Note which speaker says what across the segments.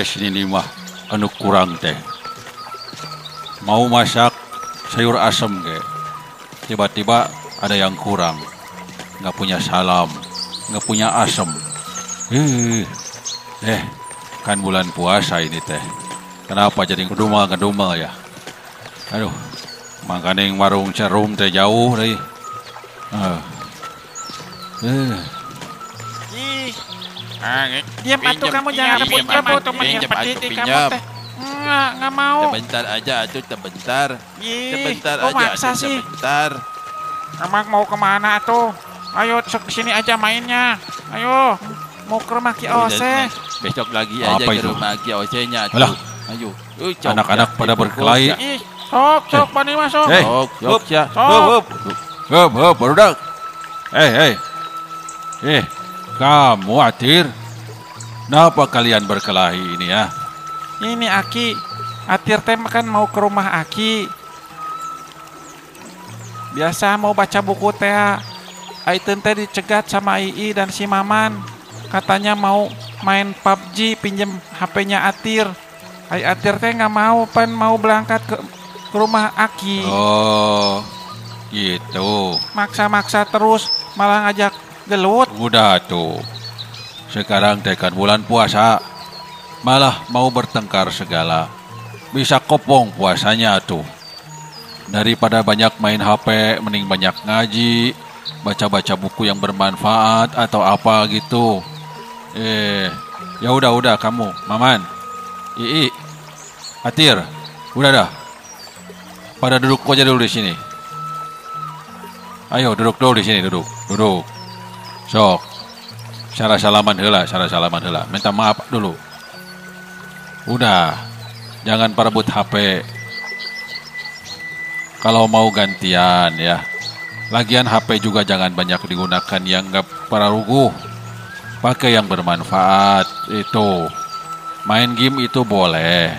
Speaker 1: beres ini mah anu kurang teh. Mau masak sayur asem ge. Tiba-tiba ada yang kurang. Nggak punya salam, nggak punya asem. Kan bulan puasa ini teh. Kenapa jadi ngedumel ya? Aduh, makanya warung cerum teh jauh deh.
Speaker 2: Diam atuh kamu, jangan rebut-rebut teman yang petiti kamu teh. Nggak mau.
Speaker 3: Sebentar aja atuh, sebentar. Sebentar
Speaker 2: kok
Speaker 3: aja
Speaker 2: maksa
Speaker 3: atuh,
Speaker 2: sih?
Speaker 3: sebentar.
Speaker 2: Emang mau kemana tuh? Ayo sini aja mainnya. Ayo, mau ke rumah Ki Ose.
Speaker 3: Besok lagi
Speaker 1: Apa
Speaker 3: aja ke
Speaker 1: itu?
Speaker 3: rumah Ki Ose-nya
Speaker 1: Alah.
Speaker 3: atuh. Ayo.
Speaker 1: Anak-anak pada berkelahi.
Speaker 2: Ih, sok Bani masuk.
Speaker 3: Sok ya.
Speaker 1: Hop, barudak. Kamu Atir. Kenapa kalian berkelahi ini ya?
Speaker 2: Ini Aki. Atir teh kan mau ke rumah Aki. Biasa mau baca buku teh. Aiten teh dicegat sama Ii dan si Maman. Katanya mau main PUBG, pinjem HP-nya Atir. Atir teh nggak mau, mau berangkat ke rumah Aki.
Speaker 1: Oh, gitu.
Speaker 2: Maksa-maksa terus, malah ngajak gelut.
Speaker 1: Udah tuh. Sekarang tekan bulan puasa, malah mau bertengkar segala. Bisa kopong puasanya tuh. Daripada banyak main HP, mending banyak ngaji, baca-baca buku yang bermanfaat atau apa gitu. Ya udah kamu, Maman, Ii, Atir, udah dah. Pada duduk aja dulu di sini. Ayo duduk dulu di sini, duduk. Sok. Cara salaman heula. Minta maaf dulu. Udah. Jangan perebut HP. Kalau mau gantian ya. Lagian HP juga jangan banyak digunakan yang enggak pararuguh. Pakai yang bermanfaat itu. Main game itu boleh.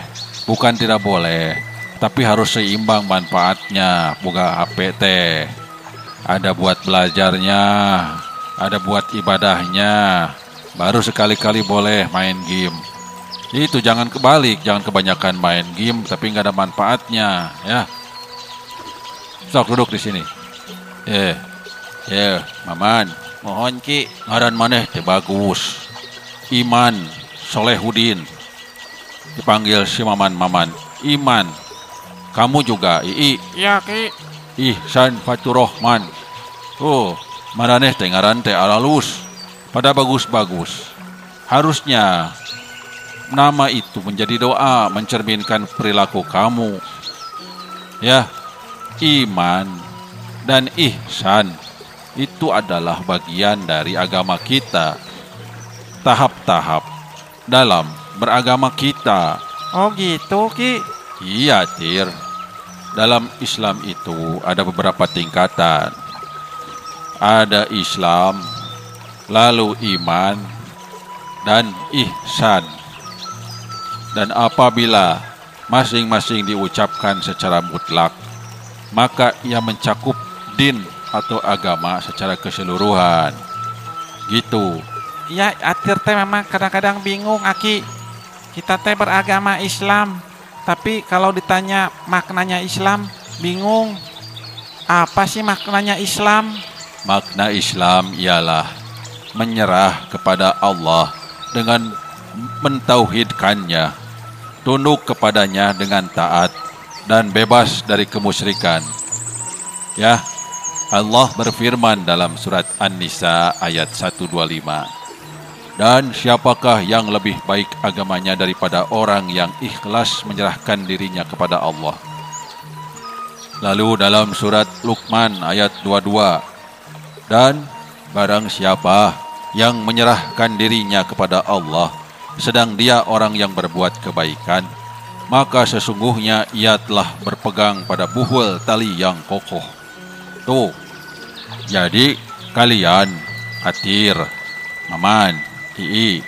Speaker 1: Bukan tidak boleh. Tapi harus seimbang manfaatnya. Boga HP teh. Ada buat belajarnya. Ada buat ibadahnya. Baru sekali-kali boleh main game. Itu jangan kebalik. Jangan kebanyakan main game tapi nggak ada manfaatnya ya. Sok duduk di sini. Maman, mohon Ki, ngaran maneh teh bagus. Iman Solehudin. Dipanggil si Maman. Iman. Kamu juga Ii.
Speaker 2: Iya Ki.
Speaker 1: Ihsan Faturohman. Maraneh teh ngaran teh alalus. Pada bagus-bagus. Harusnya nama itu menjadi doa mencerminkan perilaku kamu. Ya, iman dan ihsan itu adalah bagian dari agama kita. Tahap-tahap dalam beragama kita.
Speaker 2: Oh gitu Ki.
Speaker 1: Iya, Tir. Dalam Islam itu ada beberapa tingkatan. Ada Islam, lalu iman, dan ihsan. Dan apabila masing-masing diucapkan secara mutlak, maka ia mencakup din atau agama secara keseluruhan. Gitu.
Speaker 2: Iya, Atir teh memang kadang-kadang bingung Aki. Kita teh beragama Islam, tapi kalau ditanya maknanya Islam, bingung. Apa sih maknanya Islam?
Speaker 1: Makna Islam ialah menyerah kepada Allah dengan mentauhidkannya, tunduk kepadanya dengan taat, dan bebas dari kemusyrikan. Ya, Allah berfirman dalam surat An-Nisa ayat 125. Dan siapakah yang lebih baik agamanya daripada orang yang ikhlas menyerahkan dirinya kepada Allah. Lalu dalam surat Luqman ayat 22. Dan barang siapa yang menyerahkan dirinya kepada Allah, sedang dia orang yang berbuat kebaikan, maka sesungguhnya ia telah berpegang pada buhul tali yang kokoh. Tuh, jadi kalian, Atir, Maman, Ii,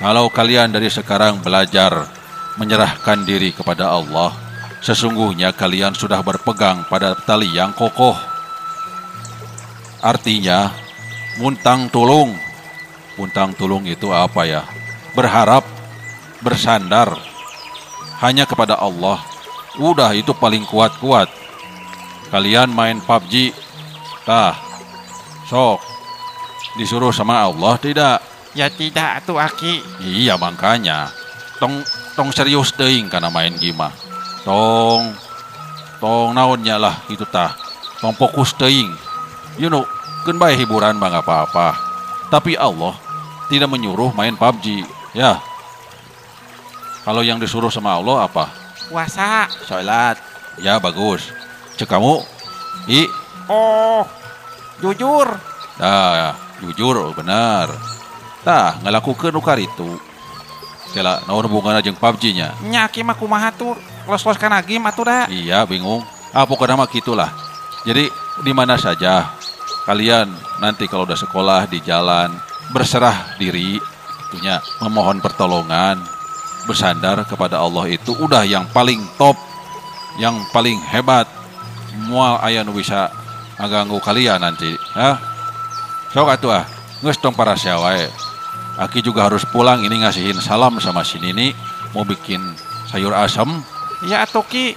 Speaker 1: kalau kalian dari sekarang belajar menyerahkan diri kepada Allah, sesungguhnya kalian sudah berpegang pada tali yang kokoh. Artinya, muntang tulung. Muntang tulung itu apa ya? Berharap bersandar hanya kepada Allah. Udah itu paling kuat-kuat. Kalian main PUBG, tah, sok disuruh sama Allah tidak?
Speaker 2: Ya tidak atuh Aki.
Speaker 1: Iya makanya, tong serius teuing kana main game mah. Tong naonnya lah itu tah. Tong fokus teuing. You know, keun bae hiburan mah nggak apa-apa. Tapi Allah tidak menyuruh main PUBG, ya. Kalau yang disuruh sama Allah apa?
Speaker 2: Puasa.
Speaker 3: Sholat.
Speaker 1: Ya bagus. Cek kamu,
Speaker 2: Oh, jujur.
Speaker 1: dah jujur benar. Tah ngalakukeun nu karitu. Kela naon hubunganna jeung PUBG-nya?
Speaker 2: Nya Aki mah kumaha tuh? Los-los kana game atuh da.
Speaker 1: Iya bingung. Pokoknya mah gitulah. Jadi di mana saja kalian nanti kalau udah sekolah di jalan berserah diri, itunya memohon pertolongan, bersandar kepada Allah itu udah yang paling top, yang paling hebat. Moal aya nu bisa ngaganggu kalian nanti, ha? Sok atuh geus tong para wae. Aki juga harus pulang ini ngasihin salam sama si Nini mau bikin sayur asam.
Speaker 2: Ya atuh Ki.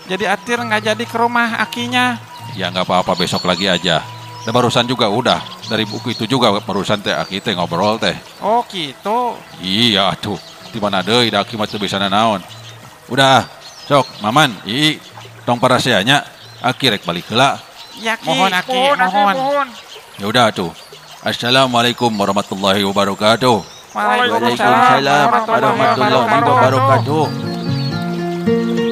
Speaker 2: Jadi Atir nggak jadi ke rumah Akinya.
Speaker 1: Ya nggak apa-apa besok lagi aja. Dan barusan juga udah dari buku itu juga barusan teh Aki teh ngobrol teh.
Speaker 2: Oh gitu.
Speaker 1: Iya atuh. Di mana deui da Aki mah teu bisa naon. Udah, sok Maman, tong para seanya Aki rek balik heula.
Speaker 2: Ya Ki.
Speaker 4: Mohon Aki, mohon.
Speaker 1: Ya udah tuh. Assalamualaikum warahmatullahi wabarakatuh.
Speaker 2: Waalaikumsalam
Speaker 3: Waalaikumsalam warahmatullahi wabarakatuh.